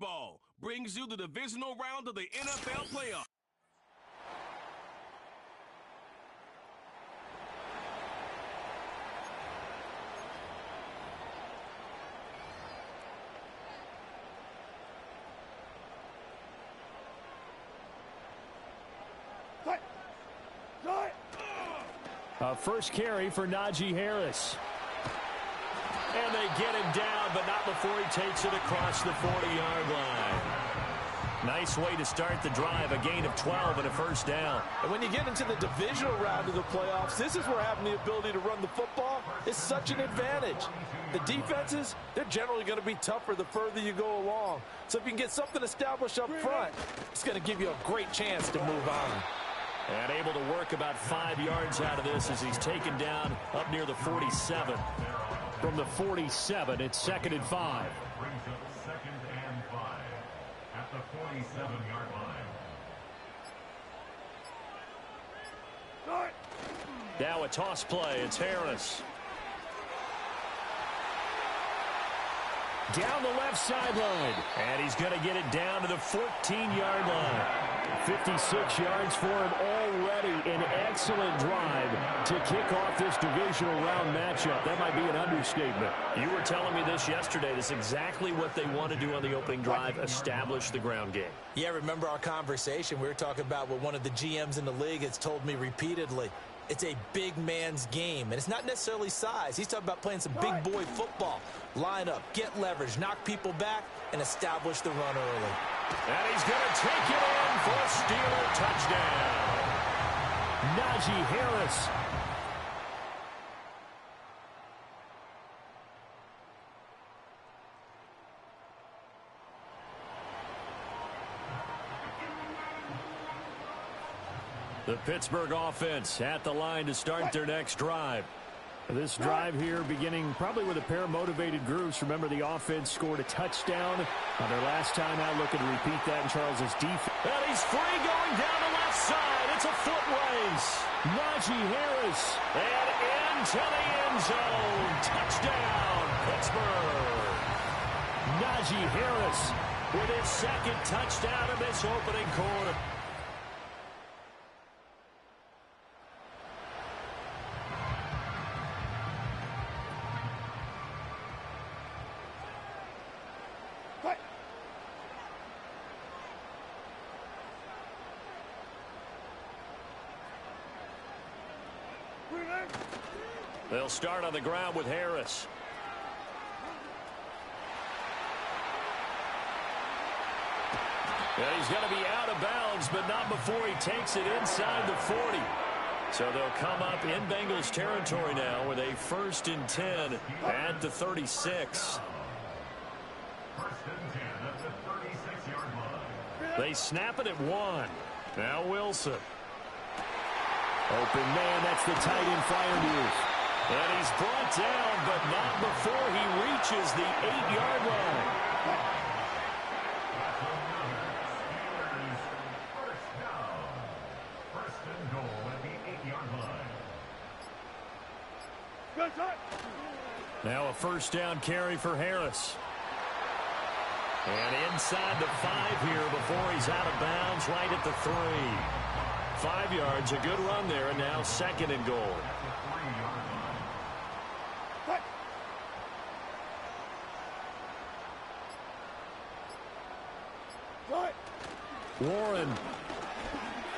football brings you the divisional round of the NFL playoffs. First carry for Najee Harris. And they get him down, but not before he takes it across the 40-yard line. Nice way to start the drive, a gain of 12 and a first down. And when you get into the divisional round of the playoffs, this is where having the ability to run the football is such an advantage. The defenses, they're generally going to be tougher the further you go along. So if you can get something established up front, it's going to give you a great chance to move on. And able to work about 5 yards out of this as he's taken down up near the 47. From the 47, it's 2nd and 5. Brings up 2nd and 5 at the 47-yard line. Now a toss play. It's Harris. Down the left sideline. And he's going to get it down to the 14-yard line. 56 yards for him already. An excellent drive to kick off this divisional round matchup. That might be an understatement. You were telling me this yesterday. This is exactly what they want to do on the opening drive, establish the ground game. Yeah, remember our conversation? We were talking about what one of the GMs in the league has told me repeatedly. It's a big man's game, and it's not necessarily size. He's talking about playing some big boy football. Line up, get leverage, knock people back, and establish the run early. And he's going to take it in for a Steeler touchdown. Najee Harris. The Pittsburgh offense at the line to start their next drive. This drive here beginning probably with a pair of motivated groups. Remember, the offense scored a touchdown on their last time out. Looking to repeat that in Charles's defense. And he's free going down the left side. It's a foot race. Najee Harris. And into the end zone. Touchdown, Pittsburgh. Najee Harris with his second touchdown of this opening quarter. They'll start on the ground with Harris. And he's going to be out of bounds, but not before he takes it inside the 40. So they'll come up in Bengals territory now with a 1st and 10 at the 36. 1st and 10 at the 36-yard line. They snap it at 1. Now Wilson. Open man, that's the tight end Freiermuth. And he's brought down, but not before he reaches the 8-yard line. First down. 1st and goal at the 8-yard line. Now a 1st down carry for Harris. And inside the 5 here before he's out of bounds right at the 3. 5 yards, a good run there, and now 2nd and goal. Warren.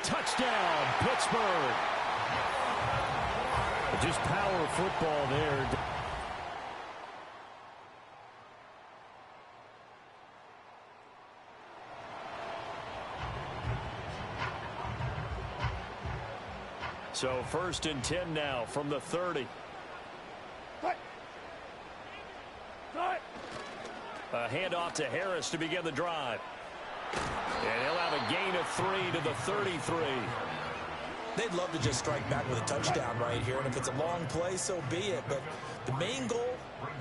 Touchdown, Pittsburgh. Just power football there. So 1st and 10 now from the 30. A handoff to Harris to begin the drive. And he'll have a gain of 3 to the 33. They'd love to just strike back with a touchdown right here, and if it's a long play, so be it. But the main goal,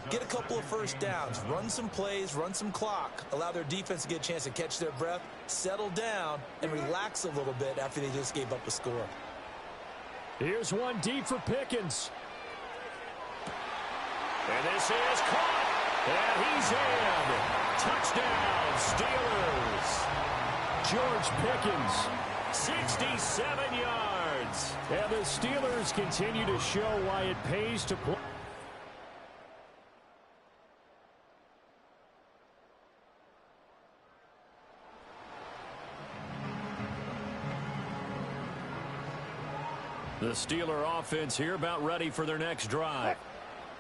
get a couple of 1st downs, run some plays, run some clock, allow their defense to get a chance to catch their breath, settle down, and relax a little bit after they just gave up a score. Here's one deep for Pickens. And this is caught. And he's in. Touchdown, Steelers. George Pickens. 67 yards. And the Steelers continue to show why it pays to play. The Steeler offense here about ready for their next drive.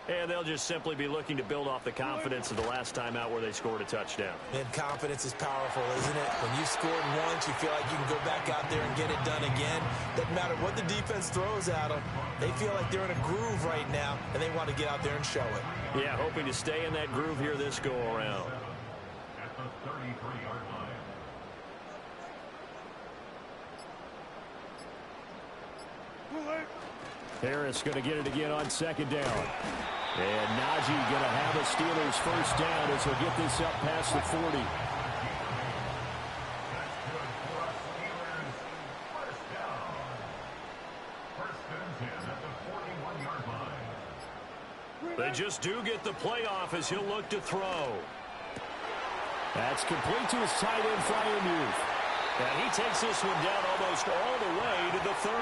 And they'll just simply be looking to build off the confidence of the last time out where they scored a touchdown. And confidence is powerful, isn't it? When you've scored once, you feel like you can go back out there and get it done again. Doesn't matter what the defense throws at them. They feel like they're in a groove right now, and they want to get out there and show it. Yeah, hoping to stay in that groove here this go-around. At the 33-yard line. Harris going to get it again on second down. And Najee going to have a Steelers first down as he'll get this up past the 40. They just do get the playoff as he'll look to throw. That's complete to his tight end, Freiermuth. And he takes this one down almost all the way to the 30.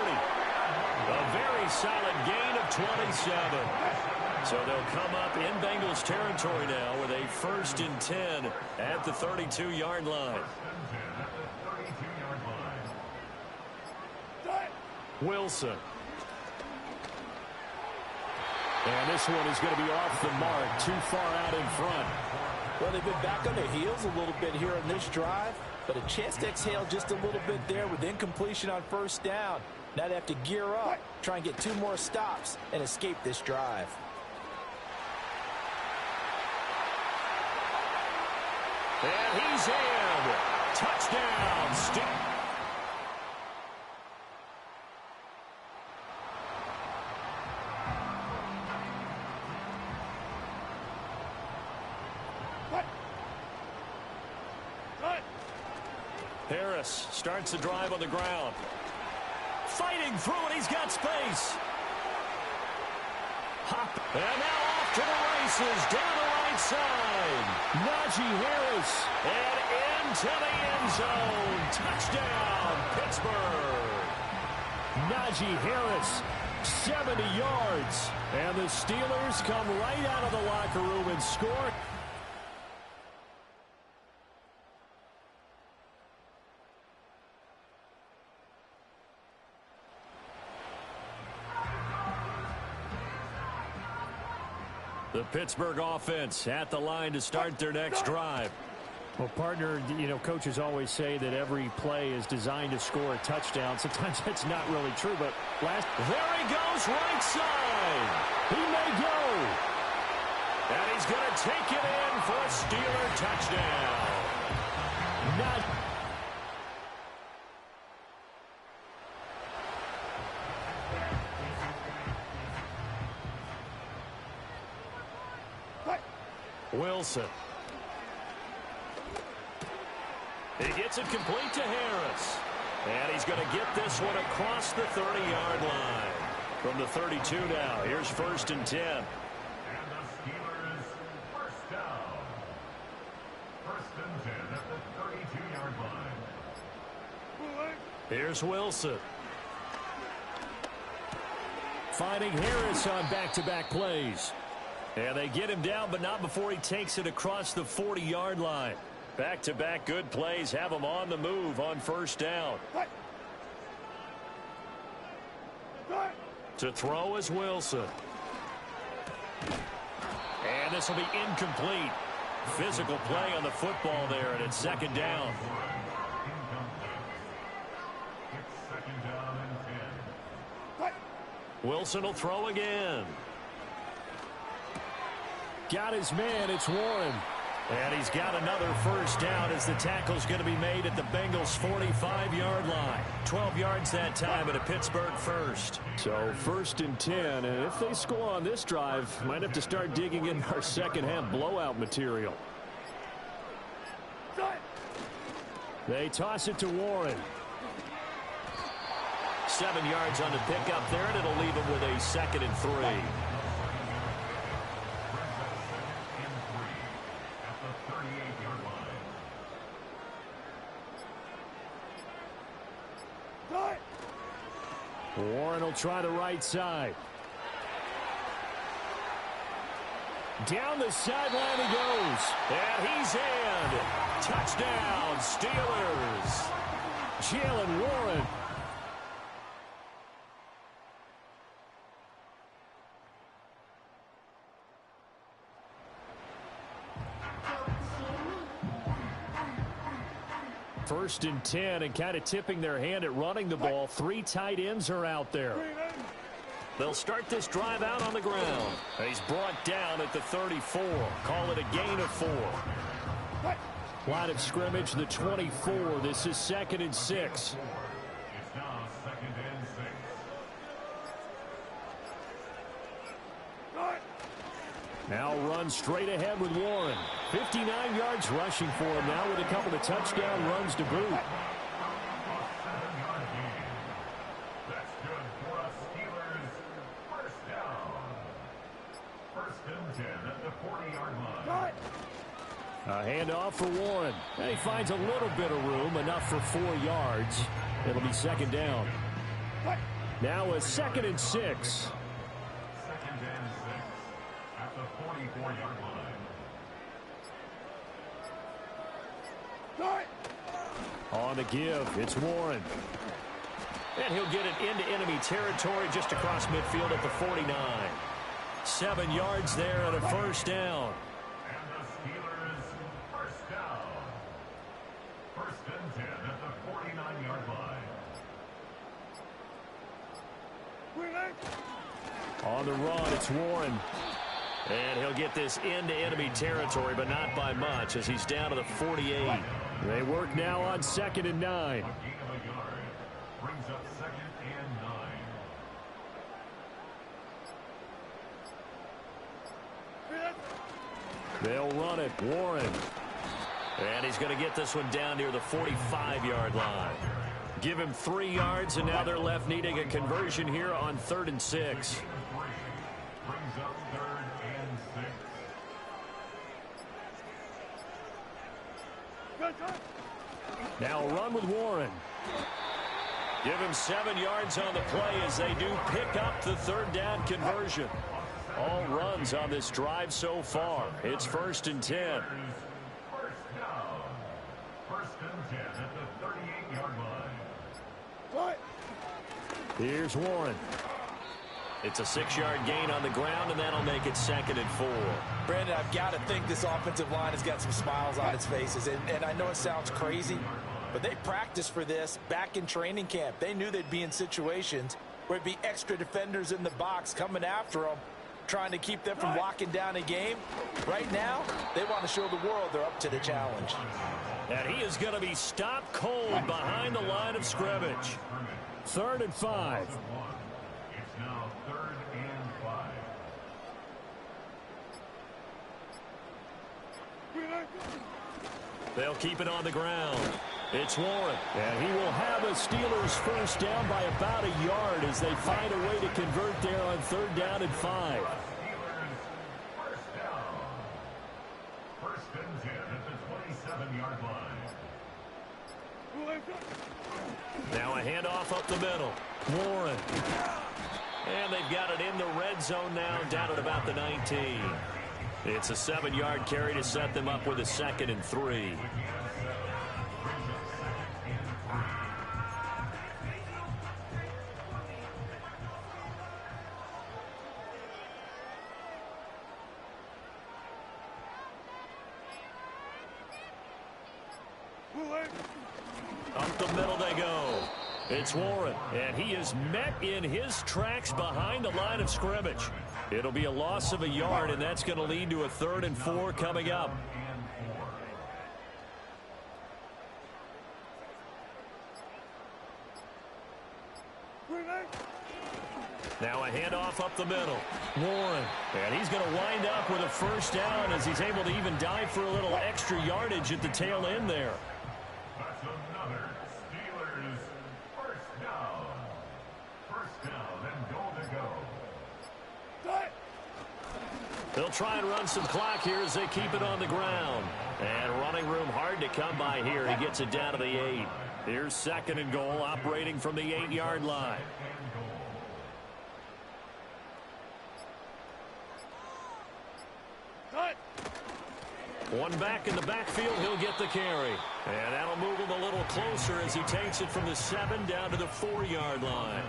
A very solid gain of 27. So they'll come up in Bengals territory now with a 1st and 10 at the 32-yard line. Wilson. And this one is going to be off the mark, too far out in front. Well, they've been back on their heels a little bit here in this drive, but a chance to exhale just a little bit there with incompletion on first down. Now they have to gear up, try and get 2 more stops, and escape this drive. And he's in. Touchdown, Steve. Harris starts the drive on the ground. Fighting through it, he's got space. Hop. And now off to the races, down the right side. Najee Harris. And into the end zone. Touchdown, Pittsburgh. Najee Harris, 70 yards. And the Steelers come right out of the locker room and score. The Pittsburgh offense at the line to start their next drive. Well, partner, you know, coaches always say that every play is designed to score a touchdown. Sometimes that's not really true, but there he goes, right side. He may go. And he's going to take it in for a Steeler touchdown. Not Wilson. He gets it complete to Harris. And he's going to get this one across the 30-yard line. From the 32 now, here's 1st and 10. And the Steelers first down. 1st and 10 at the 32-yard line. Here's Wilson. finding Harris on back-to-back plays. And they get him down, but not before he takes it across the 40-yard line. Back-to-back good plays have him on the move on 1st down. To throw is Wilson. And this will be incomplete. Physical play on the football there, and it's 2nd down. Wilson will throw again. Got his man, it's Warren. And he's got another 1st down as the tackle's going to be made at the Bengals' 45-yard line. 12 yards that time at a Pittsburgh 1st. So 1st and 10, and if they score on this drive, might have to start digging in our second-half blowout material. They toss it to Warren. 7 yards on the pickup there, and it'll leave him with a 2nd and 3. At the 38-yard Warren will try the right side. Down the sideline he goes. And he's in. Touchdown, Steelers. Jaylen Warren. First and 10, and kind of tipping their hand at running the ball. 3 tight ends are out there. They'll start this drive out on the ground. He's brought down at the 34. Call it a gain of 4. Line of scrimmage, the 24. This is 2nd and 6. It's now 2nd and 6. Now run straight ahead with Warren. 59 yards rushing for him now with a couple of touchdown runs to boot. That's good for a Steelers first down. 1st and 10 at the 40-yard line. A handoff for Warren. And he finds a little bit of room, enough for 4 yards. It'll be 2nd down. Now a 2nd and 6. 2nd and 6 at the 44-yard line. On the give, it's Warren. And he'll get it into enemy territory just across midfield at the 49. 7 yards there and a first down. And the Steelers first down. 1st and 10 at the 49-yard line. On the run, it's Warren. And he'll get this into enemy territory, but not by much as he's down to the 48. They work now on 2nd and 9. A gain of a yard brings up 2nd and 9. They'll run it. Warren. And he's going to get this one down near the 45-yard line. Give him 3 yards, and now they're left needing a conversion here on 3rd and 6. Brings up 3rd and 6. Now a run with Warren. Give him 7 yards on the play as they do pick up the 3rd down conversion. All runs on this drive so far. It's 1st and 10. First down. 1st and 10 at the 38-yard line. Here's Warren. It's a 6-yard gain on the ground, and that'll make it 2nd and 4. Brandon, I've got to think this offensive line has got some smiles on its faces. And I know it sounds crazy, but they practiced for this back in training camp. They knew they'd be in situations where it'd be extra defenders in the box coming after them, trying to keep them from locking down a game. Right now, they want to show the world they're up to the challenge. And he is going to be stopped cold behind the line of scrimmage. 3rd and 5. It's now 3rd and 5. They'll keep it on the ground. It's Warren. And he will have a Steelers first down by about a yard as they find a way to convert there on 3rd down and 5. Steelers first down. 1st and 10 at the 27-yard line. Now a handoff up the middle. Warren. And they've got it in the red zone now, down at about the 19. It's a 7-yard carry to set them up with a 2nd and 3. Up the middle they go. It's Warren, and he is met in his tracks behind the line of scrimmage. It'll be a loss of a yard, and that's going to lead to a 3rd and 4 coming up. Now a handoff up the middle. Warren, and he's going to wind up with a first down as he's able to even dive for a little extra yardage at the tail end there. That's another Steelers first down. First down and goal to go. They'll try and run some clock here as they keep it on the ground. And running room hard to come by here. He gets it down to the 8. Here's 2nd and goal, operating from the 8-yard line. And goal. One back in the backfield, he'll get the carry. And that'll move him a little closer as he takes it from the 7 down to the 4-yard line.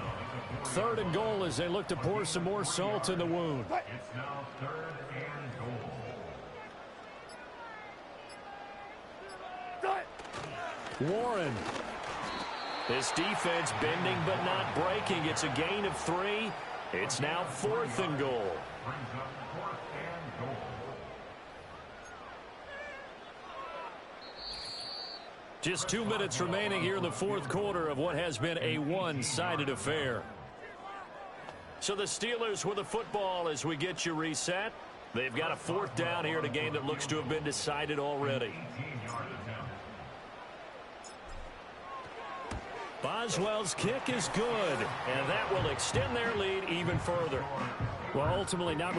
3rd and goal as they look to pour some more salt in the wound. It's now 3rd and goal. Warren. This defense bending but not breaking. It's a gain of 3. It's now 4th and goal. Brings up 4th and goal. Just 2 minutes remaining here in the 4th quarter of what has been a one-sided affair. So the Steelers with the football as we get you reset. They've got a 4th down here in a game that looks to have been decided already. 18-yard attempt. Boswell's kick is good, and that will extend their lead even further. Well, ultimately not.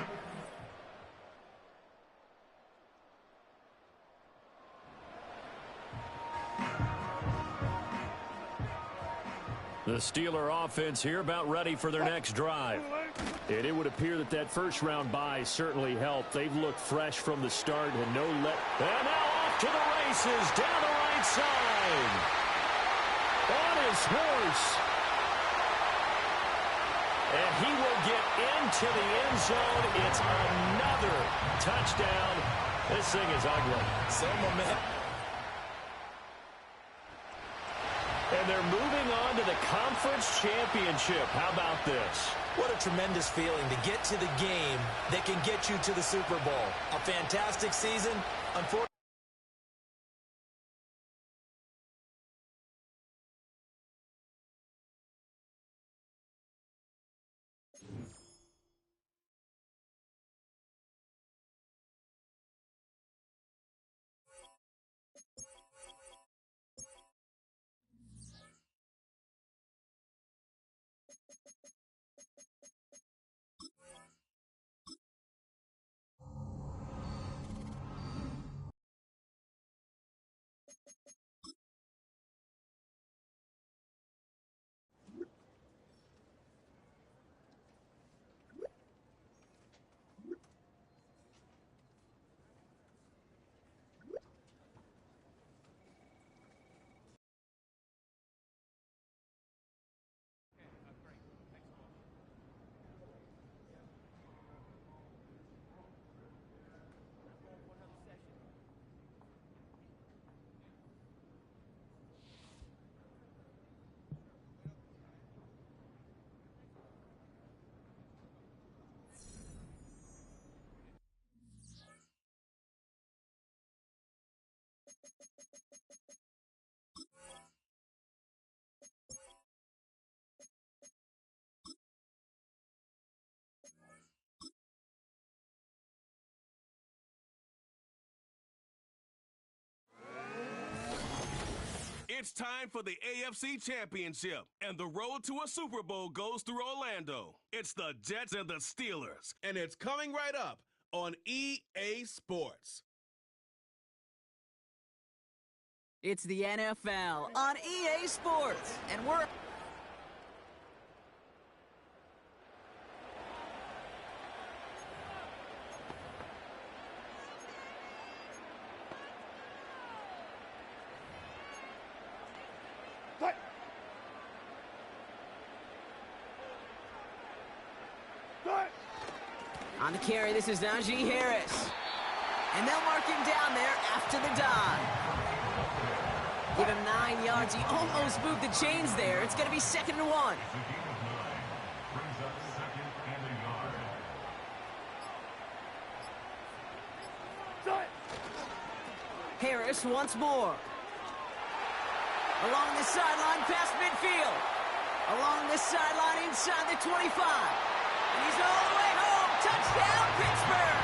The Steeler offense here about ready for their next drive. And it would appear that that first-round bye certainly helped. They've looked fresh from the start and no let. And now off to the races down the right side. On his horse. And he will get into the end zone. It's another touchdown. This thing is ugly. So momentum. And they're moving on to the conference championship. How about this? What a tremendous feeling to get to the game that can get you to the Super Bowl. A fantastic season. Unfortunately, It's time for the AFC Championship, and the road to a Super Bowl goes through Orlando. It's the Jets and the Steelers, and it's coming right up on EA Sports. It's the NFL on EA Sports, and we're... On the carry, this is Najee Harris. And they'll mark him down there after the dive. Give him 9 yards. He almost moved the chains there. It's going to be 2nd and 1. Brings up 2nd and a yard. Harris once more. Along the sideline, past midfield. Along the sideline, inside the 25. And he's all the way home. Touchdown, Pittsburgh!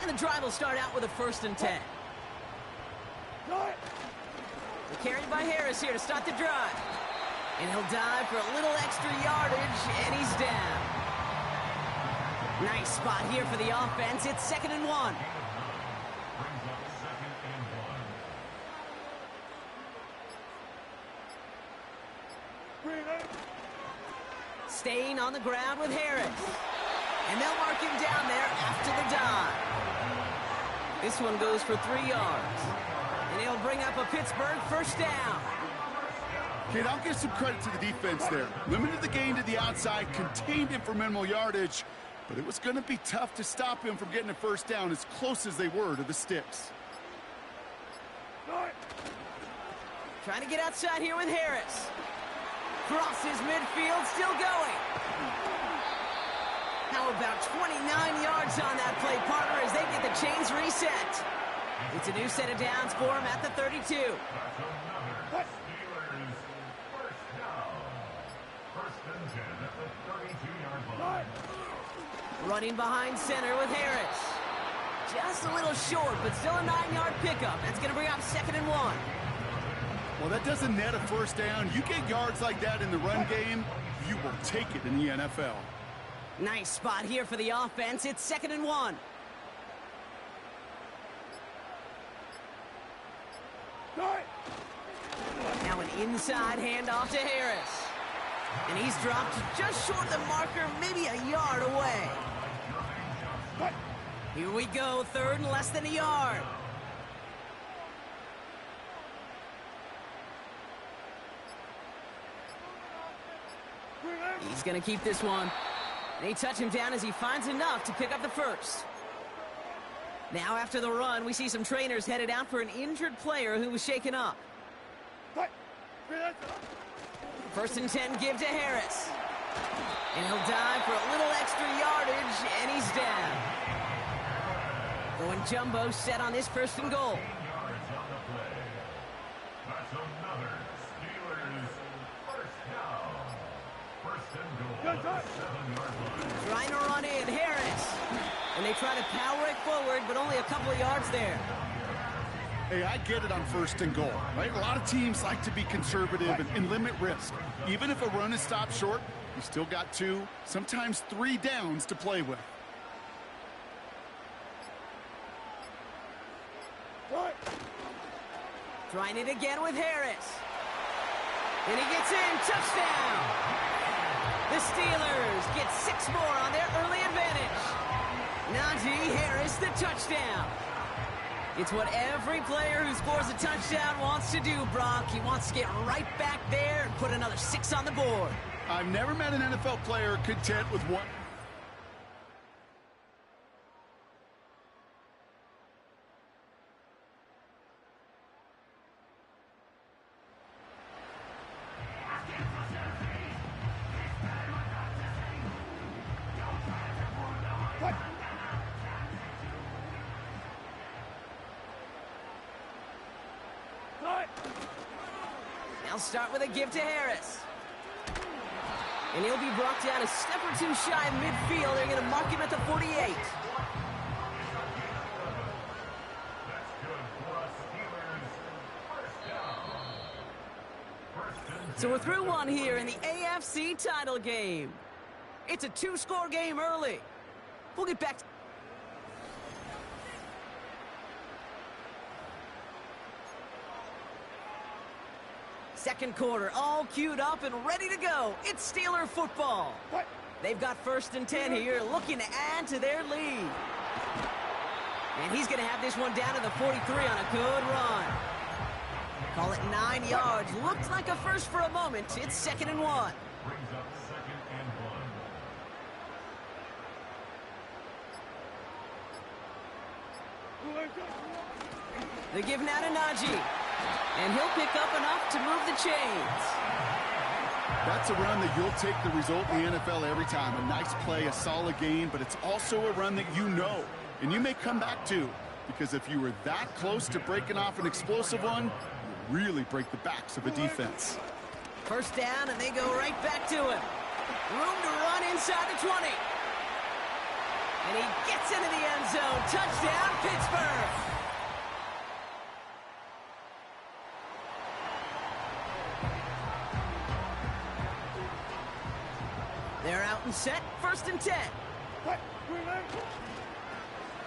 And the drive will start out with a 1st and 10. Carried by Harris here to start the drive. And he'll dive for a little extra yardage, and he's down. Nice spot here for the offense. It's 2nd and 1. Brings up 2nd and 1. staying on the ground with Harris. And they'll mark him down there after the dive. This one goes for 3 yards. And he'll bring up a Pittsburgh first down. Kid, I'll give some credit to the defense there. Limited the gain to the outside, contained him for minimal yardage, but it was going to be tough to stop him from getting a first down as close as they were to the sticks. Trying to get outside here with Harris. Crosses midfield, still going. How about 29 yards on that play, partner, as they get the chains reset. It's a new set of downs for him at the 32. Running behind center with Harris. Just a little short, but still a 9-yard pickup. That's going to bring up 2nd and 1. Well, that doesn't net a first down. You get yards like that in the run game, you will take it in the NFL. Nice spot here for the offense. It's 2nd and 1. Now an inside handoff to Harris. And he's dropped just short of the marker, maybe a yard away. Here we go, 3rd and less than a yard. He's going to keep this one. They touch him down as he finds enough to pick up the first. Now after the run, we see some trainers headed out for an injured player who was shaken up. 1st and 10 give to Harris. And he'll dive for a little extra yardage, and he's down. Going jumbo set on this 1st and goal. Trying to run in, Harris. And they try to power it forward, but only a couple of yards there. Hey, I get it on 1st and goal, right? A lot of teams like to be conservative and limit risk. Even if a run is stopped short, you still got 2, sometimes 3 downs to play with. Trying it again with Harris. And he gets in, touchdown! The Steelers get 6 more on their early advantage. Najee Harris, the touchdown. It's what every player who scores a touchdown wants to do, Brock. He wants to get right back there and put another 6 on the board. I've never met an NFL player content with one. They'll start with a give to Harris. And he'll be brought down a step or 2 shy of midfield. They're going to mark him at the 48. So we're through one here in the AFC title game. It's a 2-score game early. We'll get back to... Second quarter, all queued up and ready to go. It's Steeler football. They've got 1st and 10 here, looking to add to their lead. And he's going to have this one down to the 43 on a good run. Call it 9 yards. Looked like a first for a moment. It's 2nd and 1. They give now to Najee. And he'll pick up enough to move the chains. That's a run that you'll take the result in the NFL every time. A nice play, a solid gain, but it's also a run that you know, and you may come back to, because if you were that close to breaking off an explosive one, you really break the backs of a defense. 1st down, and they go right back to him. Room to run inside the 20. And he gets into the end zone. Touchdown, Pittsburgh. They're out and set, 1st and 10.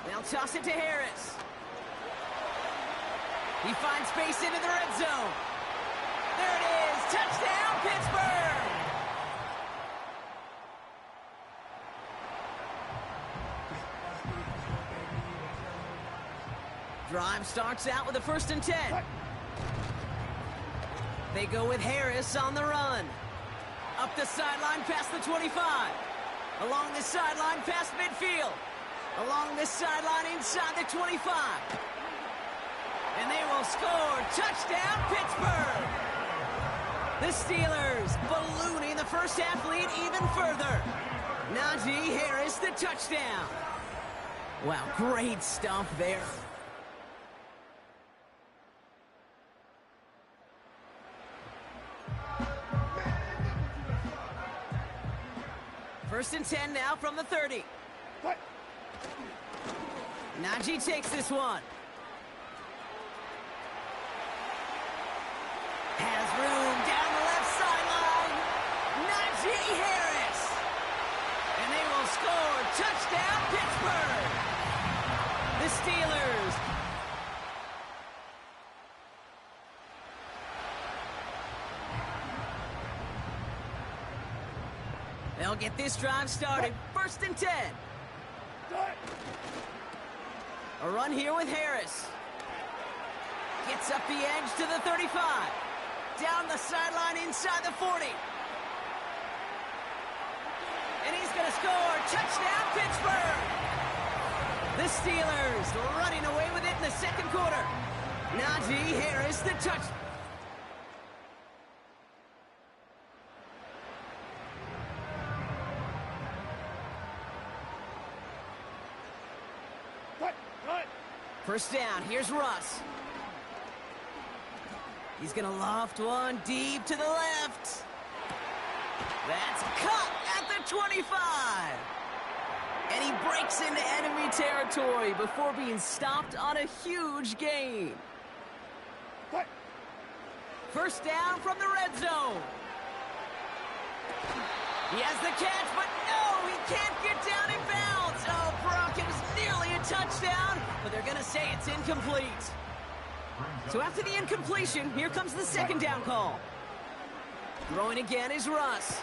They'll toss it to Harris. He finds space into the red zone. There it is, touchdown, Pittsburgh! Drive starts out with a 1st and 10. They go with Harris on the run. Up the sideline past the 25. Along the sideline past midfield. Along this sideline inside the 25. And they will score. Touchdown, Pittsburgh! The Steelers ballooning the first half lead even further. Najee Harris, the touchdown. Wow, great stuff there. First and 10 now from the 30. Najee takes this one. Has room down the left sideline. Najee Harris. And they will score. Touchdown, Pittsburgh. The Steelers. They'll get this drive started. 1st and 10. A run here with Harris. Gets up the edge to the 35. Down the sideline inside the 40. And he's going to score. Touchdown, Pittsburgh! The Steelers running away with it in the second quarter. Najee Harris, the touch. First down, here's Russ. He's gonna loft one deep to the left. That's cut at the 25. And he breaks into enemy territory before being stopped on a huge gain. First down from the red zone. He has the catch, but no, he can't get down in bounds. Oh, Brock, it was nearly a touchdown, but they're going to say it's incomplete. So after the incompletion, here comes the second down call. Throwing again is Russ.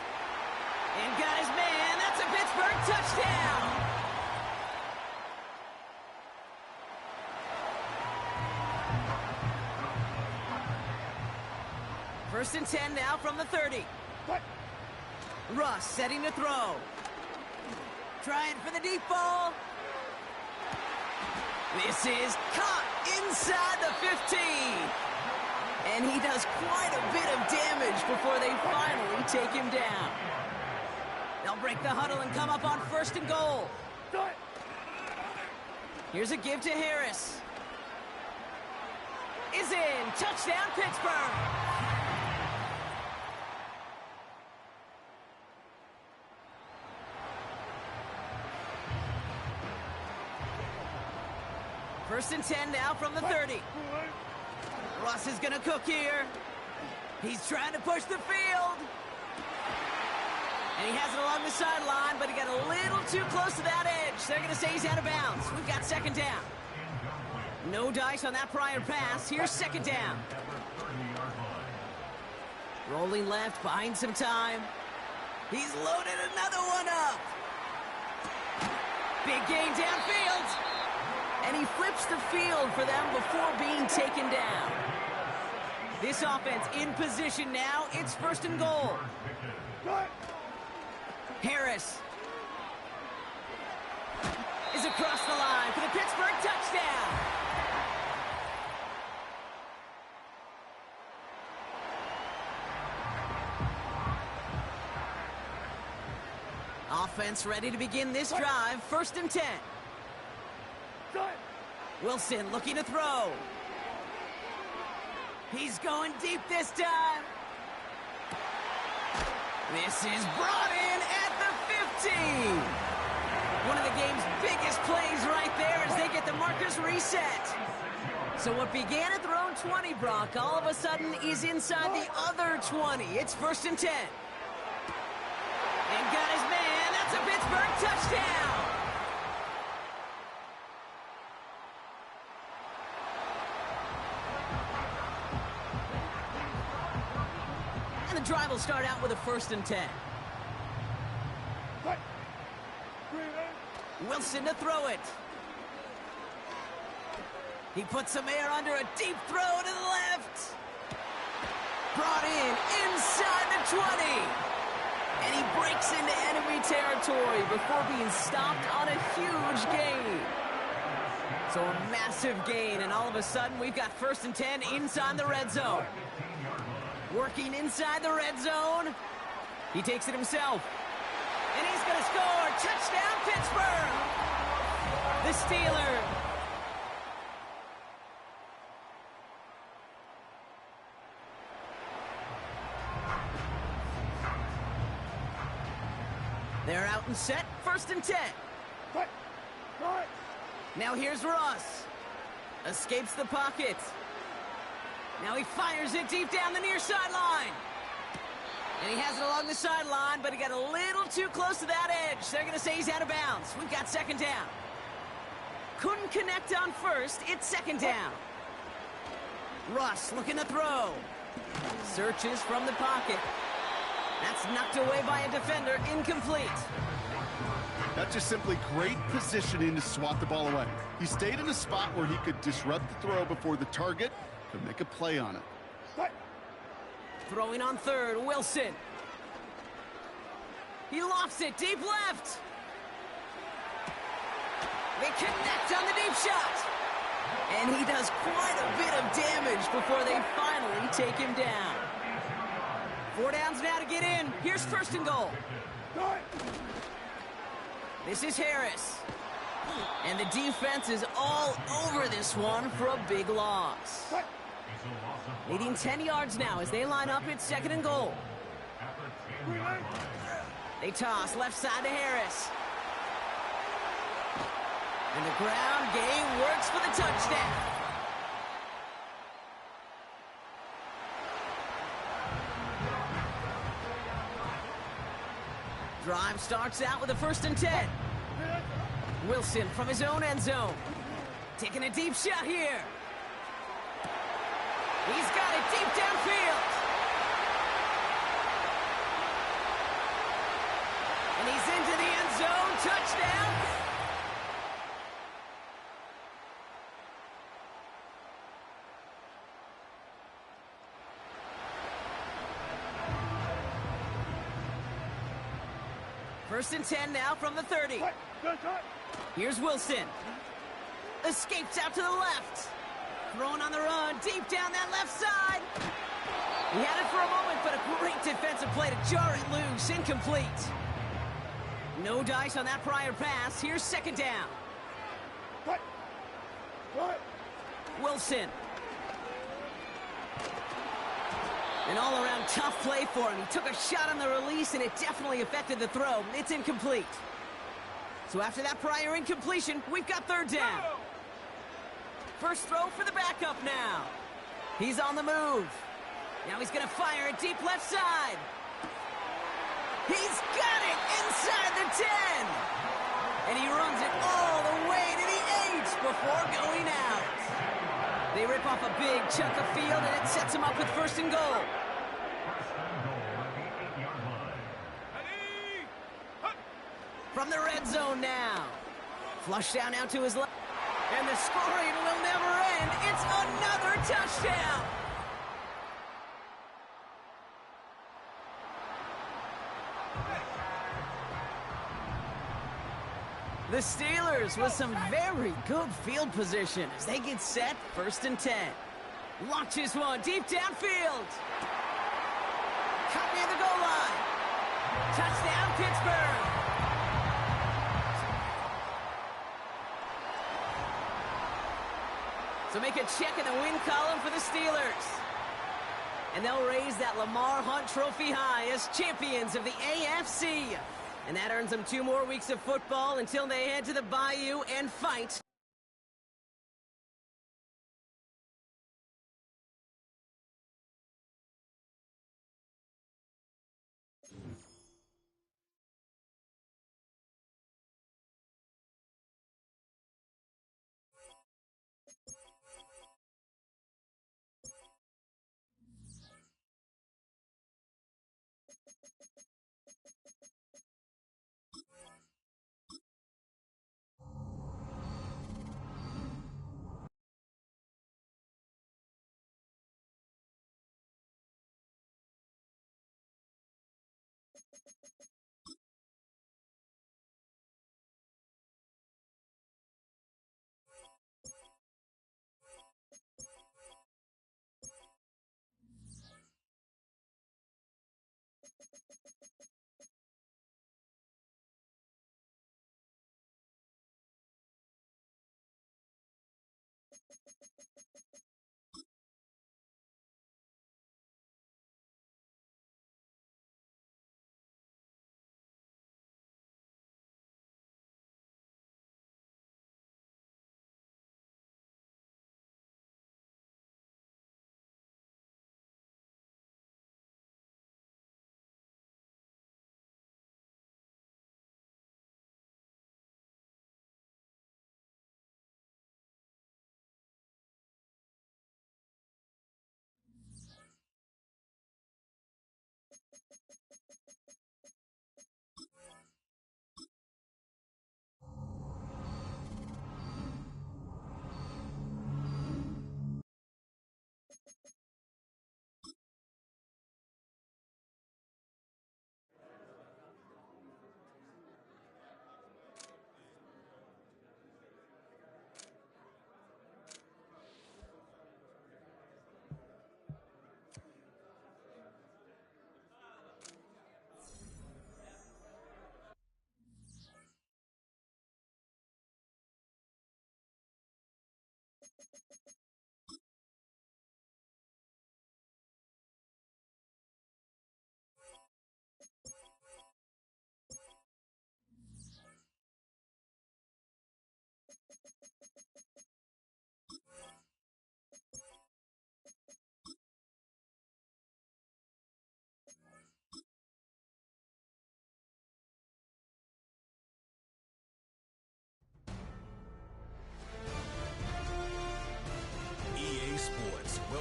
And got his man. That's a Pittsburgh touchdown. First and 10 now from the 30. Russ setting to throw. Trying for the deep ball. This is caught inside the 15. And he does quite a bit of damage before they finally take him down. They'll break the huddle and come up on 1st and goal. Here's a give to Harris. Is in. Touchdown, Pittsburgh. First and 10 now from the 30. Russ is going to cook here. He's trying to push the field. And he has it along the sideline, but he got a little too close to that edge. They're going to say he's out of bounds. We've got second down. No dice on that prior pass. Here's second down. Rolling left, buying some time. He's loaded another one up. Big gain downfield. And he flips the field for them before being taken down. This offense in position now. It's 1st and goal. Harris is across the line for the Pittsburgh touchdown. Offense ready to begin this drive. 1st and 10. Wilson looking to throw. He's going deep this time. This is brought in at the 15. One of the game's biggest plays right there as they get the markers reset. So what began at their own 20, Brock, all of a sudden is inside the other 20. It's 1st and 10. And got his man. That's a Pittsburgh touchdown. And the drive will start out with a 1st and 10. Wilson to throw it. He puts some air under a deep throw to the left. Brought in inside the 20. And he breaks into enemy territory before being stopped on a huge gain. So a massive gain, and all of a sudden we've got 1st and 10 inside the red zone. Working inside the red zone. He takes it himself. And he's going to score. Touchdown, Pittsburgh. The Steelers. They're out and set. 1st and 10. Now here's Russ. Escapes the pocket. Now he fires it deep down the near sideline. And he has it along the sideline, but he got a little too close to that edge. They're going to say he's out of bounds. We've got 2nd down. Couldn't connect on 1st. It's 2nd down. Russ looking to throw. Searches from the pocket. That's knocked away by a defender. Incomplete. That's just simply great positioning to swat the ball away. He stayed in a spot where he could disrupt the throw before the target could make a play on it. Throwing on 3rd, Wilson. He lofts it deep left. They connect on the deep shot. And he does quite a bit of damage before they finally take him down. 4 downs now to get in. Here's 1st and goal. This is Harris. And the defense is all over this one for a big loss. Leading 10 yards now as they line up. It's 2nd and goal. They toss left side to Harris. And the ground game works for the touchdown. Drive starts out with a 1st and 10. Wilson from his own end zone. Taking a deep shot here. He's got it deep downfield. And he's into the end zone. Touchdown. First and 10 now from the 30. Here's Wilson. Escapes out to the left. Throwing on the run, deep down that left side. He had it for a moment, but a great defensive play to jar it loose. Incomplete. No dice on that prior pass. Here's 2nd down. Wilson. An all-around tough play for him. He took a shot on the release, and it definitely affected the throw. It's incomplete. So after that prior incompletion, we've got 3rd down. First throw for the backup now. He's on the move. Now he's going to fire it deep left side. He's got it inside the 10. And he runs it all the way to the 8 before going out. They rip off a big chunk of field, and it sets him up with 1st and goal. From the red zone now. Flush down out to his left. And the scoring will never end. It's another touchdown. The Steelers with some very good field position as they get set. 1st and 10. Launches one deep downfield. Cut near the goal line. Touchdown, Pittsburgh. So make a check in the win column for the Steelers. And they'll raise that Lamar Hunt Trophy high as champions of the AFC. And that earns them 2 more weeks of football until they head to the Bayou and fight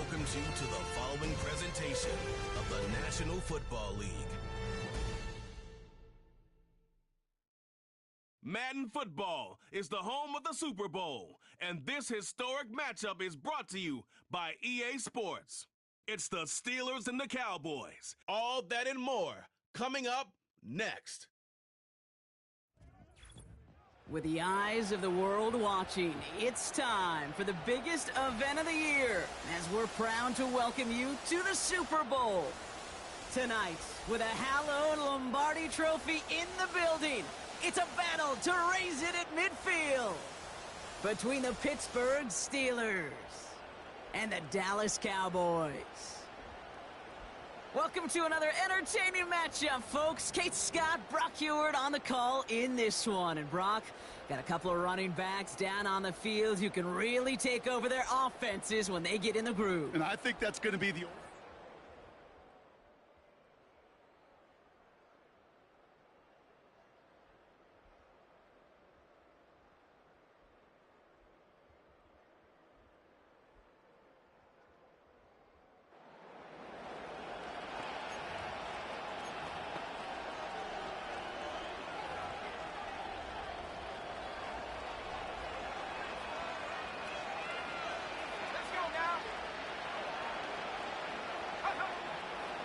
welcomes you to the following presentation of the National Football League. Madden Football is the home of the Super Bowl, and this historic matchup is brought to you by EA Sports. It's the Steelers and the Cowboys. All that and more coming up next. With the eyes of the world watching, it's time for the biggest event of the year, as we're proud to welcome you to the Super Bowl. Tonight, with a hallowed Lombardi trophy in the building, it's a battle to raise it at midfield between the Pittsburgh Steelers and the Dallas Cowboys. Welcome to another entertaining matchup, folks. Kate Scott, Brock Huard on the call in this one. And Brock, got a couple of running backs down on the field who can really take over their offenses when they get in the groove. And I think that's going to be the...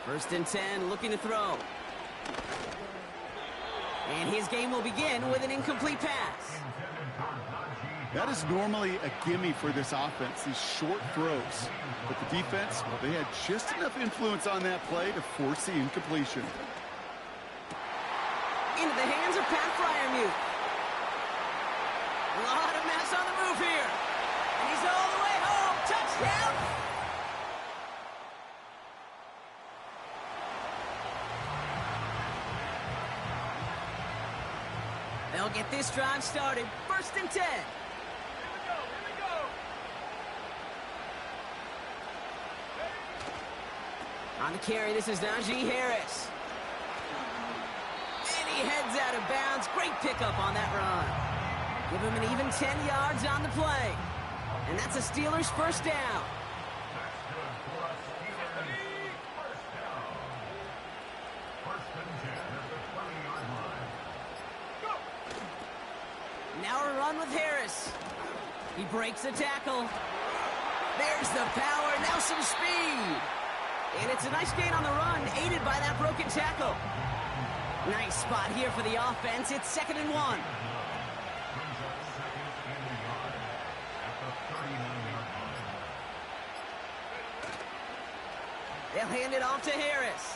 First and 10, looking to throw. And his game will begin with an incomplete pass. That is normally a gimme for this offense, these short throws. But the defense, well, they had just enough influence on that play to force the incompletion. Into the hands of Pat Freiermuth. A lot of mess on the move here. And he's all the way home. Touchdown! They'll get this drive started. First and 10. Here we go. On the carry, this is Najee Harris. And he heads out of bounds. Great pickup on that run. Give him an even 10 yards on the play. And that's a Steelers first down. Now a run with Harris. He breaks a tackle. There's the power, now some speed. And it's a nice gain on the run, aided by that broken tackle. Nice spot here for the offense. It's 2nd and 1. They'll hand it off to Harris.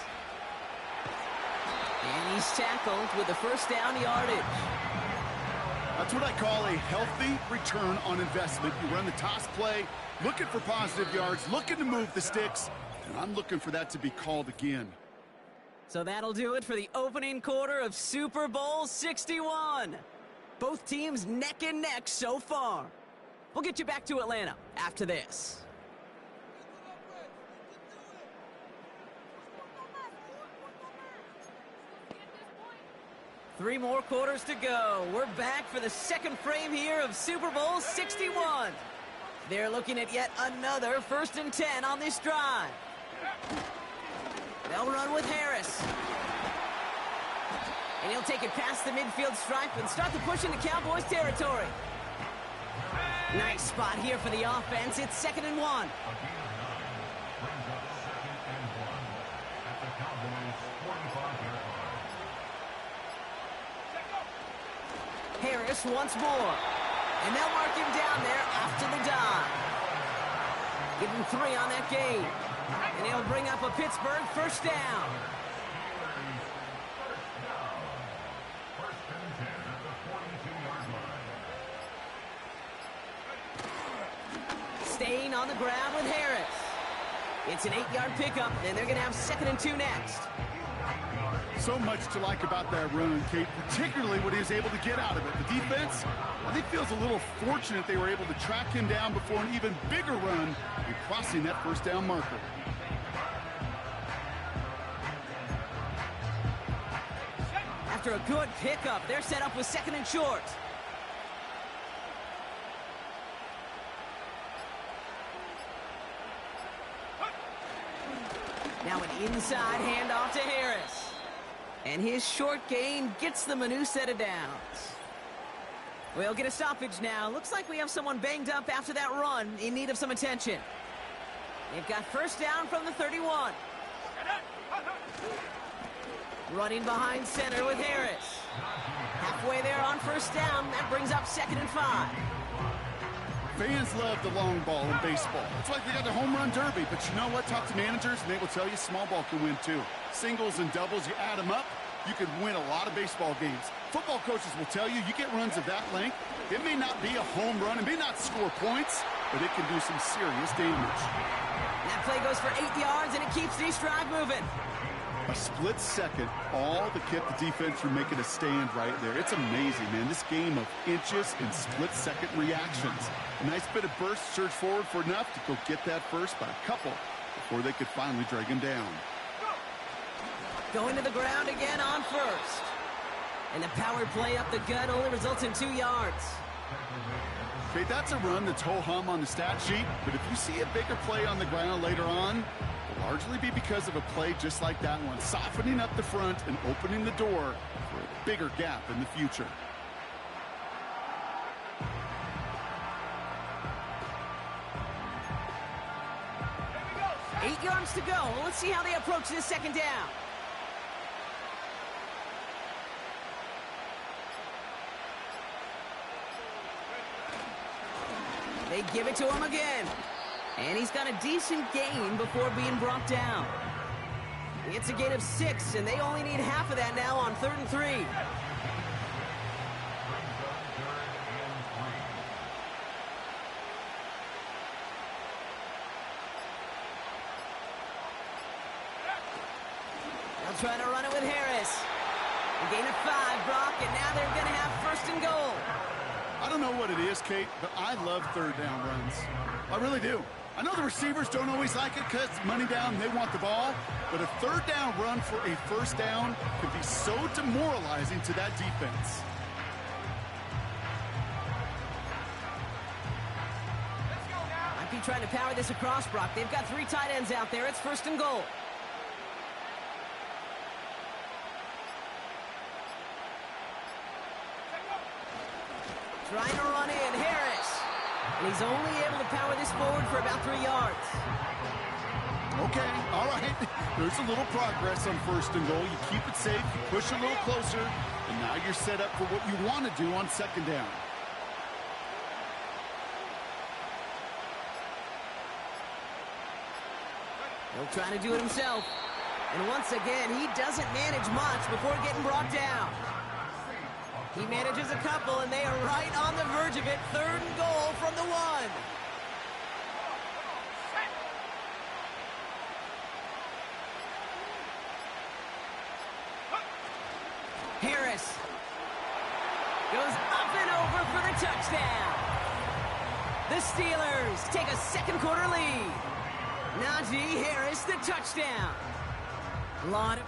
And he's tackled with the first down yardage. That's what I call a healthy return on investment. You run the toss play, looking for positive yards, looking to move the sticks, and I'm looking for that to be called again. So that'll do it for the opening quarter of Super Bowl 61. Both teams neck and neck so far. We'll get you back to Atlanta after this. Three more quarters to go. We're back for the second frame here of Super Bowl 61. They're looking at yet another 1st and 10 on this drive. They'll run with Harris. And he'll take it past the midfield stripe and start the push into Cowboys territory. Nice spot here for the offense. It's 2nd and 1. Harris once more. And they'll mark him down there after the dive. Give him 3 on that game. And he'll bring up a Pittsburgh first down. Staying on the ground with Harris. It's an 8-yard pickup, and they're going to have 2nd and 2 next. So much to like about that run, Kate, particularly what he was able to get out of it. The defense, I think, feels a little fortunate they were able to track him down before an even bigger run and crossing that first down marker. After a good pickup, they're set up with 2nd and short. Now an inside handoff to Harris. And his short gain gets them a new set of downs. We'll get a stoppage now. Looks like we have someone banged up after that run in need of some attention. They've got first down from the 31. Running behind center with Harris. Halfway there on first down. That brings up 2nd and 5. Fans love the long ball in baseball. It's like they got the home run derby, but you know what? Talk to managers, and they will tell you small ball can win too. Singles and doubles, you add them up, you can win a lot of baseball games. Football coaches will tell you, you get runs of that length, it may not be a home run, it may not score points, but it can do some serious damage. That play goes for 8 yards, and it keeps this drive moving. A split second, all that kept the defense from making a stand right there. It's amazing, man. This game of inches and split-second reactions. A nice bit of burst, surge forward for enough to go get that first by a couple before they could finally drag him down. Going to the ground again on first. And the power play up the gut only results in 2 yards. Okay, that's a run that's ho-hum on the stat sheet, but if you see a bigger play on the ground later on, it'll largely be because of a play just like that one, softening up the front and opening the door for a bigger gap in the future. Eight yards to go. Let's see how they approach this second down. They give it to him again. And he's got a decent gain before being brought down. It's a gain of 6, and they only need half of that now on 3rd and 3. They'll try to run it with Harris. A gain of 5, Brock, and now they're going to have 1st and goal. I don't know what it is, Kate, but I love third down runs. I really do. I know the receivers don't always like it because money down, they want the ball, but a third down run for a first down could be so demoralizing to that defense. Might be trying to power this across, Brock. They've got 3 tight ends out there. It's 1st and goal. Trying to run in, Harris. And he's only able to power this forward for about 3 yards. Okay, all right. There's a little progress on 1st and goal. You keep it safe, you push a little closer, and now you're set up for what you want to do on 2nd down. He'll try to do it himself. And once again, he doesn't manage much before getting brought down. He manages a couple, and they are right on the verge of it. 3rd and goal from the 1. Harris goes up and over for the touchdown. The Steelers take a 2nd quarter lead. Najee Harris, the touchdown. Lot of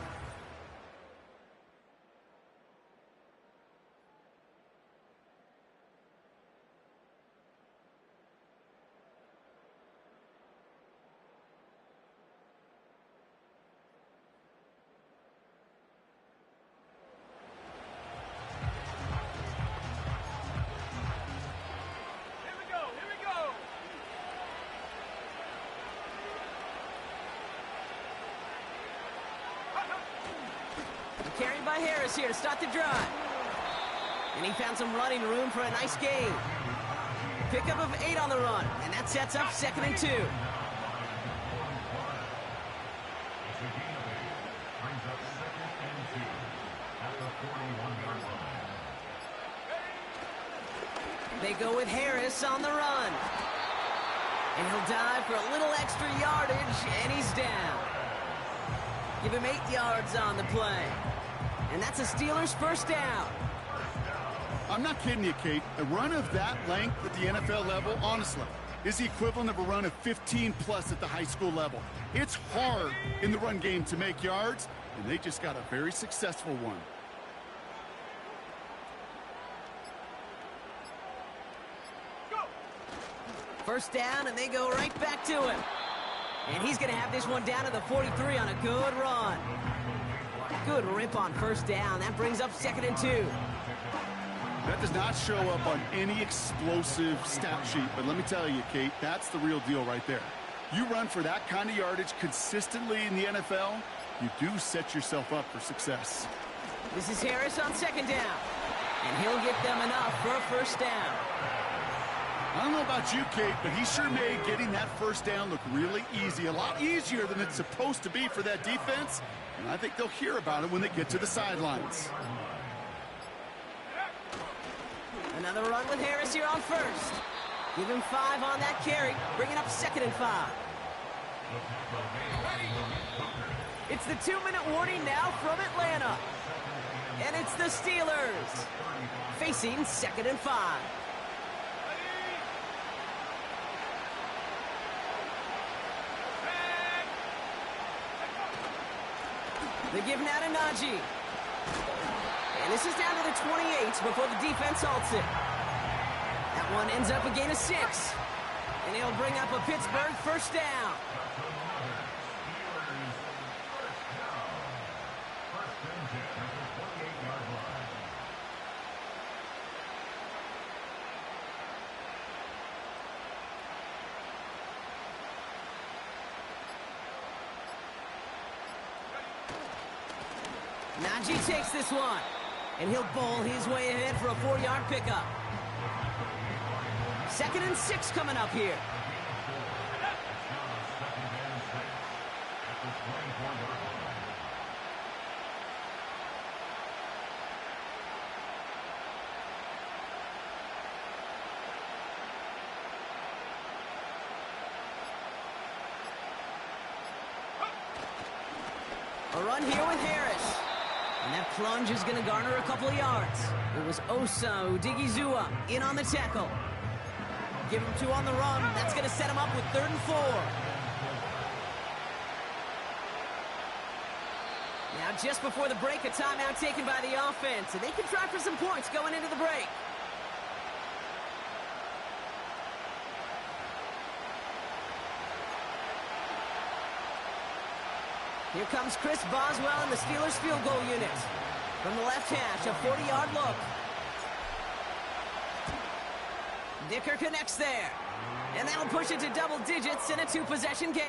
carried by Harris here to start the drive. And he found some running room for a nice gain. Pickup of 8 on the run, and that sets up 2nd and 2. They go with Harris on the run. And he'll dive for a little extra yardage, and he's down. Give him 8 yards on the play. And that's a Steelers 1st down. I'm not kidding you, Kate. A run of that length at the NFL level, honestly, is the equivalent of a run of 15-plus at the high school level. It's hard in the run game to make yards, and they just got a very successful one. First down, and they go right back to him. And he's going to have this one down to the 43 on a good run. Good rip on first down. That brings up 2nd and 2. That does not show up on any explosive stat sheet, but let me tell you, Kate, that's the real deal right there. You run for that kind of yardage consistently in the NFL, you do set yourself up for success. This is Harris on 2nd down, and he'll get them enough for a first down. I don't know about you, Kate, but he sure made getting that first down look really easy, a lot easier than it's supposed to be for that defense, and I think they'll hear about it when they get to the sidelines. Another run with Harris here on first. Give him 5 on that carry, bringing up 2nd and 5. It's the 2-minute warning now from Atlanta. And it's the Steelers facing 2nd and 5. They give now to Najee. And this is down to the 28 before the defense halts it. That one ends up a gain of 6. And he'll bring up a Pittsburgh first down. Najee takes this one, and he'll bowl his way ahead for a 4-yard pickup. 2nd and 6 coming up here. A run here with Harris. And that plunge is going to garner a couple of yards. It was Osa Odigizua in on the tackle. Give him 2 on the run. That's going to set him up with 3rd and 4. Now just before the break, a timeout taken by the offense. And they can try for some points going into the break. Here comes Chris Boswell in the Steelers field goal unit. From the left hash, a 40-yard look. Dicker connects there. And that'll push it to double digits in a 2-possession game.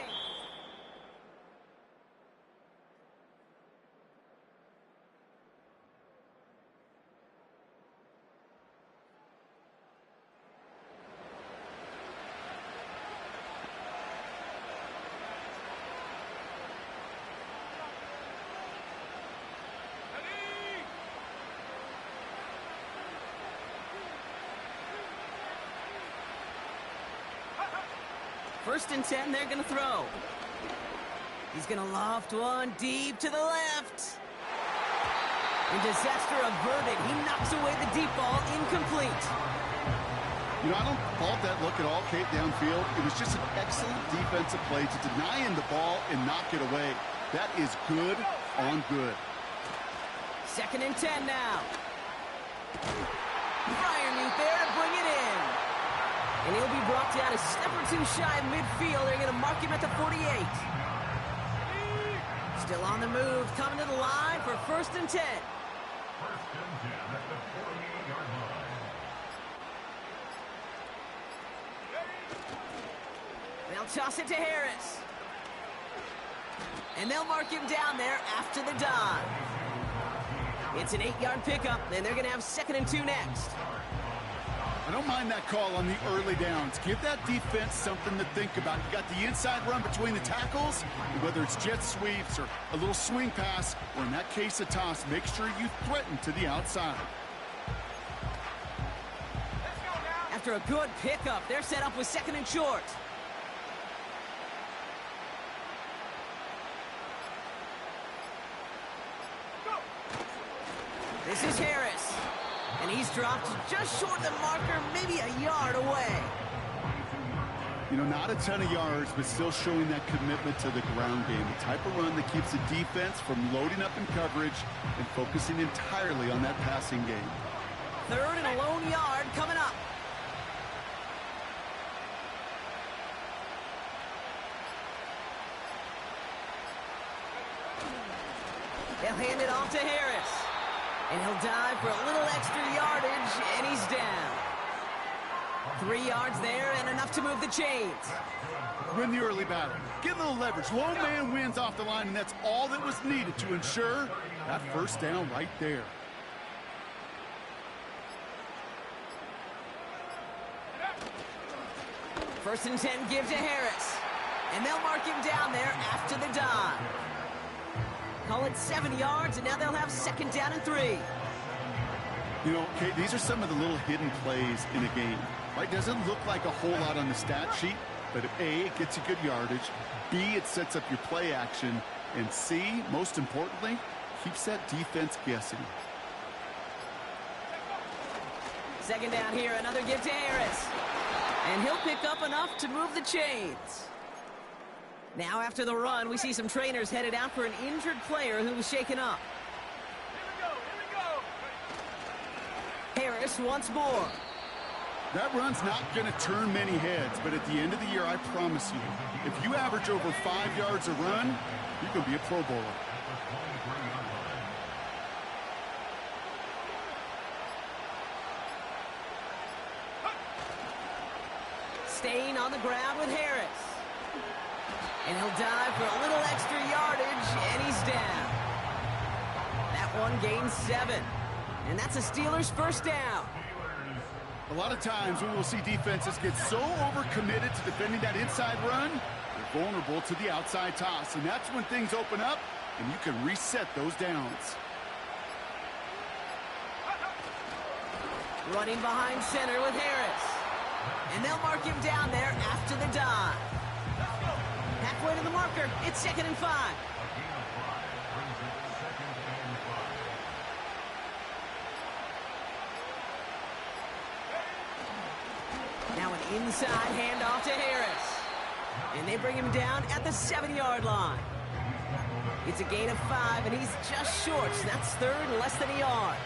First and 10, they're going to throw. He's going to loft one deep to the left. And disaster averted. He knocks away the deep ball, incomplete. You know, I don't fault that look at all, Kate, downfield. It was just an excellent defensive play to deny him the ball and knock it away. That is good on good. 2nd and 10 now. Freiermuth there to bring it in. And he'll be brought down a step or 2 shy of midfield. They're going to mark him at the 48. Still on the move, coming to the line for 1st and 10. 1st and 10 at the 48-yard line. They'll toss it to Harris. And they'll mark him down there after the dive. It's an 8-yard pickup, and they're going to have 2nd and 2 next. I don't mind that call on the early downs. Give that defense something to think about. You got the inside run between the tackles, and whether it's jet sweeps or a little swing pass, or in that case a toss, make sure you threaten to the outside. After a good pickup, they're set up with 2nd and short. This is Harris. And he's dropped just short of the marker, maybe a yard away. You know, not a ton of yards, but still showing that commitment to the ground game. The type of run that keeps the defense from loading up in coverage and focusing entirely on that passing game. 3rd and a lone yard coming up. They'll hand it off to Harris. And he'll dive for a little extra yardage, and he's down. 3 yards there and enough to move the chains. Win the early battle. Get a little leverage. Low man wins off the line, and that's all that was needed to ensure that first down right there. First and 10, give to Harris. And they'll mark him down there after the dive. Call it 7 yards, and now they'll have second down and 3. You know, Kate, these are some of the little hidden plays in a game. Right? Doesn't look like a whole lot on the stat sheet, but A, it gets you good yardage. B, it sets up your play action. And C, most importantly, keeps that defense guessing. Second down here, another give to Harris. And he'll pick up enough to move the chains. Now after the run, we see some trainers headed out for an injured player who was shaken up. Harris once more. That run's not going to turn many heads, but at the end of the year, I promise you, if you average over 5 yards a run, you're going to be a Pro Bowler. Staying on the ground with Harris. And he'll dive for a little extra yardage, and he's down. That one gains 7. And that's a Steelers first down. A lot of times when we'll see defenses get so overcommitted to defending that inside run, they're vulnerable to the outside toss. And that's when things open up, and you can reset those downs. Running behind center with Harris. And they'll mark him down there after the dive. Halfway to the marker, it's second and 5. Now an inside handoff to Harris. And they bring him down at the 7-yard line. It's a gain of 5, and he's just short. So that's third and less than a yard.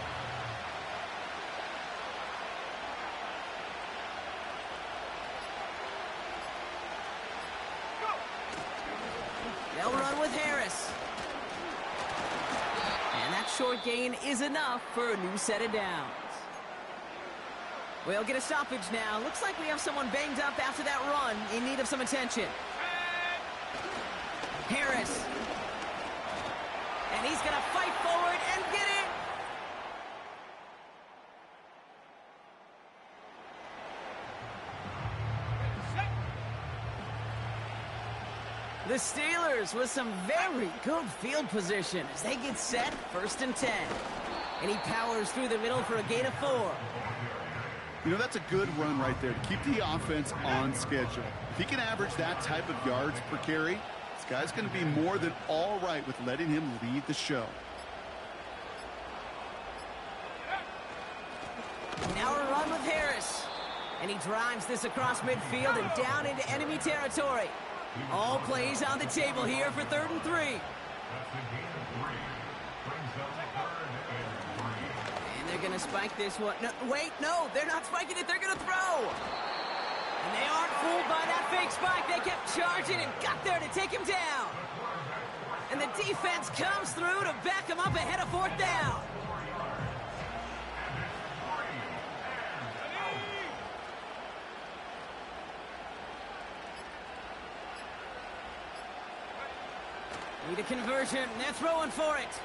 They'll run with Harris. And that short gain is enough for a new set of downs. We'll get a stoppage now. Looks like we have someone banged up after that run, in need of some attention. Harris. And he's going to fight forward and get it. The Steelers with some very good field position as they get set, first and 10. And he powers through the middle for a gain of 4. You know, that's a good run right there to keep the offense on schedule. If he can average that type of yards per carry, this guy's going to be more than all right with letting him lead the show. Now a run with Harris. And he drives this across midfield and down into enemy territory. All plays on the table here for 3rd and 3. And they're going to spike this one. No, wait, no, they're not spiking it. They're going to throw. And they aren't fooled by that fake spike. They kept charging and got there to take him down. And the defense comes through to back him up ahead of 4th down. Need a conversion. They're throwing for it.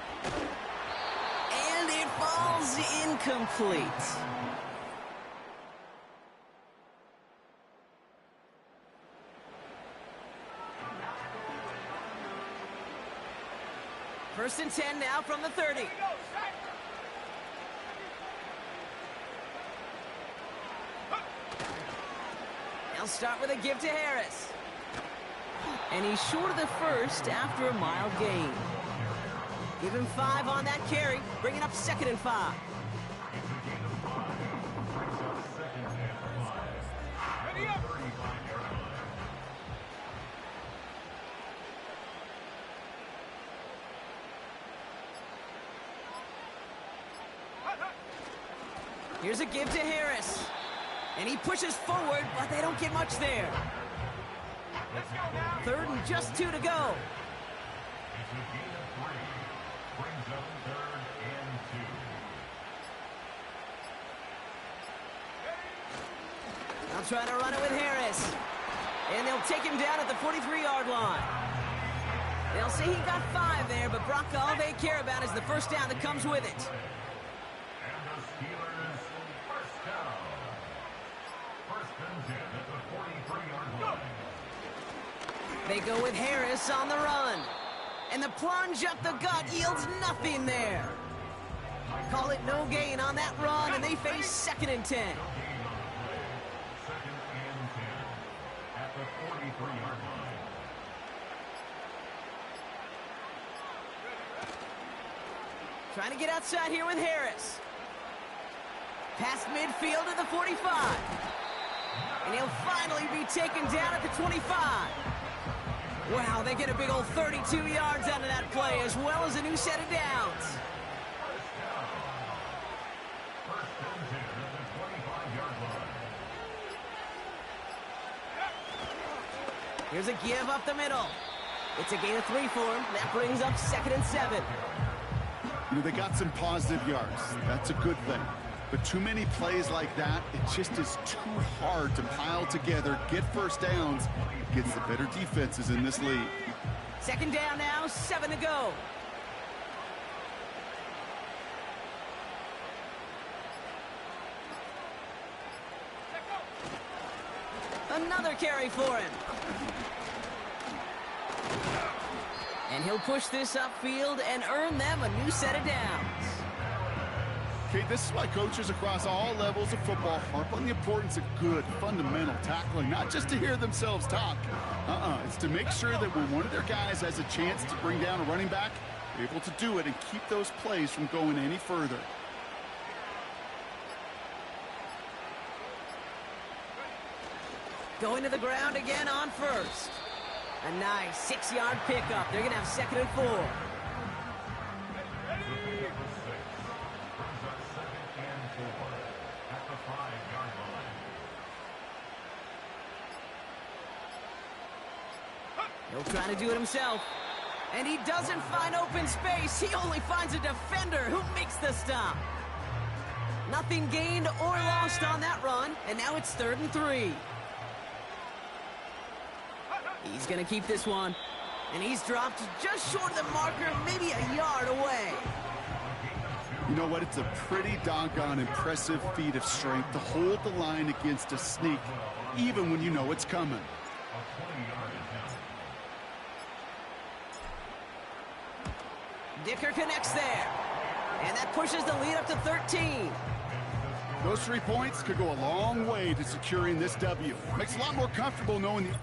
And it falls incomplete. First and 10 now from the 30. They'll start with a give to Harris. And he's short of the first after a mild gain. Give him 5 on that carry, bringing up 2nd and 5. Here's a give to Harris. And he pushes forward, but they don't get much there. 3rd and just 2 to go. brings up 3rd and 2. I'll try to run it with Harris. And they'll take him down at the 43-yard line. They'll say he got 5 there, but Brock, all they care about is the first down that comes with it. And the Steelers first down. 1st and 10 at the 43-yard line. They go with Harris on the run. And the plunge up the gut yields nothing there. Call it no gain on that run, and they face 2nd and 10. 2nd and 10 at the 43-yard line. Trying to get outside here with Harris. Past midfield at the 45. And he'll finally be taken down at the 25. Wow, they get a big old 32 yards out of that play, as well as a new set of downs. 1st and 10 at the 25-yard line. Here's a give up the middle. It's a gain of 3 for him. That brings up 2nd and 7. You know, they got some positive yards. That's a good thing. But too many plays like that, it just is too hard to pile together, get first downs against the better defenses in this league. 2nd down now, 7 to go. Another carry for him. And he'll push this upfield and earn them a new set of downs. Okay, this is why coaches across all levels of football harp on the importance of good, fundamental tackling, not just to hear themselves talk. It's to make sure that when one of their guys has a chance to bring down a running back, they're able to do it and keep those plays from going any further. Going to the ground again on first. A nice 6-yard pickup. They're going to have 2nd and 4. He'll try to do it himself. And he doesn't find open space. He only finds a defender who makes the stop. Nothing gained or lost on that run. And now it's 3rd and 3. He's going to keep this one. And he's dropped just short of the marker, maybe a yard away. You know what? It's a pretty doggone impressive feat of strength to hold the line against a sneak, even when you know it's coming. Dicker connects there. And that pushes the lead up to 13. Those 3 points could go a long way to securing this W. Makes it a lot more comfortable knowing the...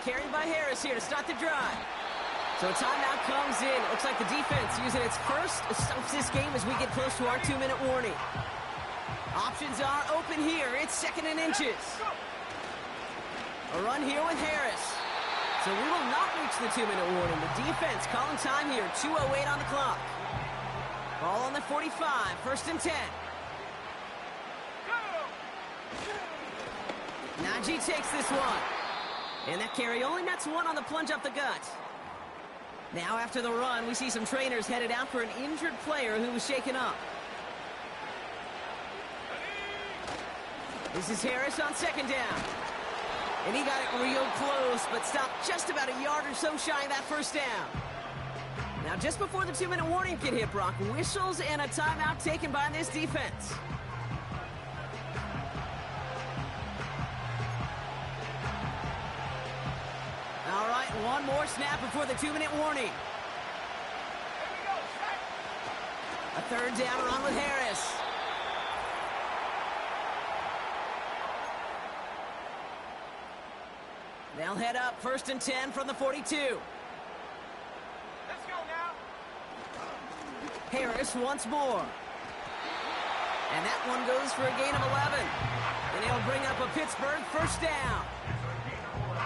Carried by Harris here to start the drive. So a timeout comes in. Looks like the defense using its first stops this game as we get close to our 2-minute warning. Options are open here. It's 2nd and inches. A run here with Harris. So we will not reach the 2-minute warning. The defense calling time here. 2:08 on the clock. Ball on the 45. 1st and 10. Najee takes this one. And that carry only nets 1 on the plunge up the gut. Now after the run, we see some trainers headed out for an injured player who was shaken up. This is Harris on 2nd down. And he got it real close, but stopped just about a yard or so shy of that first down. Now just before the 2-minute warning can hit, Brock, whistles and a timeout taken by this defense. All right, one more snap before the 2-minute warning. A 3rd down run with Harris. They'll head up 1st and 10 from the 42. Let's go now. Harris once more. And that one goes for a gain of 11. And he'll bring up a Pittsburgh first down.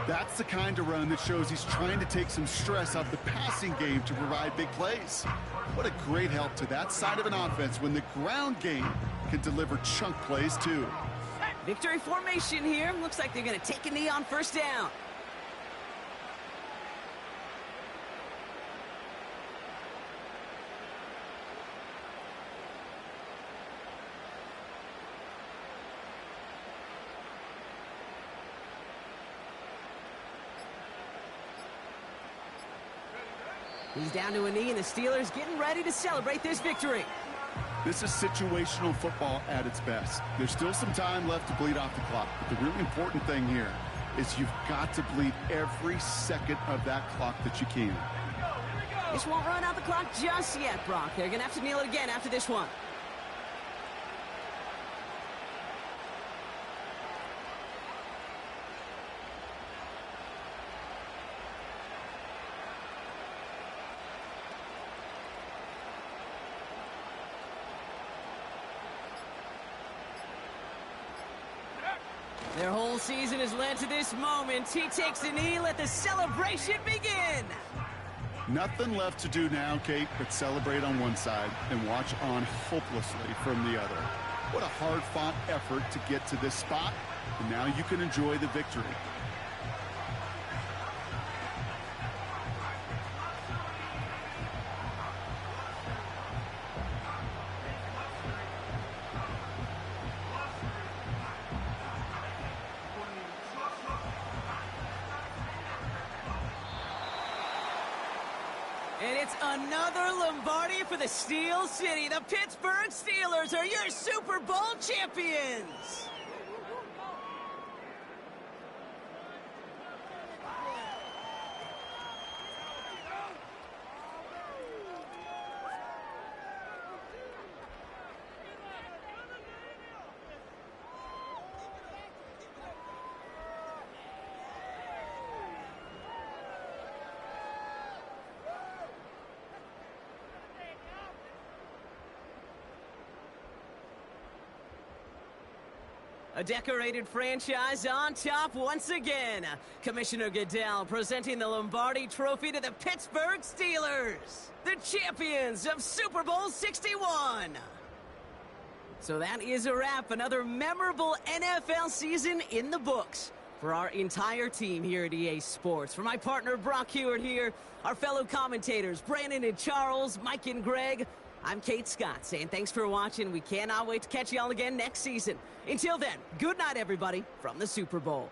That's the kind of run that shows he's trying to take some stress out of the passing game to provide big plays. What a great help to that side of an offense when the ground game can deliver chunk plays too. Victory formation here. Looks like they're going to take a knee on first down. He's down to a knee, and the Steelers getting ready to celebrate this victory. This is situational football at its best. There's still some time left to bleed off the clock, but the really important thing here is you've got to bleed every second of that clock that you can. This won't run out the clock just yet, Brock. They're going to have to kneel it again after this one. Their whole season has led to this moment. He takes a knee, let the celebration begin. Nothing left to do now, Kate, but celebrate on one side and watch on hopelessly from the other. What a hard-fought effort to get to this spot, and now you can enjoy the victory. And it's another Lombardi for the Steel City. The Pittsburgh Steelers are your Super Bowl champions. A decorated franchise on top once again. Commissioner Goodell presenting the Lombardi Trophy to the Pittsburgh Steelers, the champions of Super Bowl 61. So that is a wrap. Another memorable NFL season in the books for our entire team here at EA Sports. For my partner Brock Huard here, our fellow commentators Brandon and Charles, Mike and Greg, I'm Kate Scott saying thanks for watching. We cannot wait to catch you all again next season. Until then, good night, everybody, from the Super Bowl.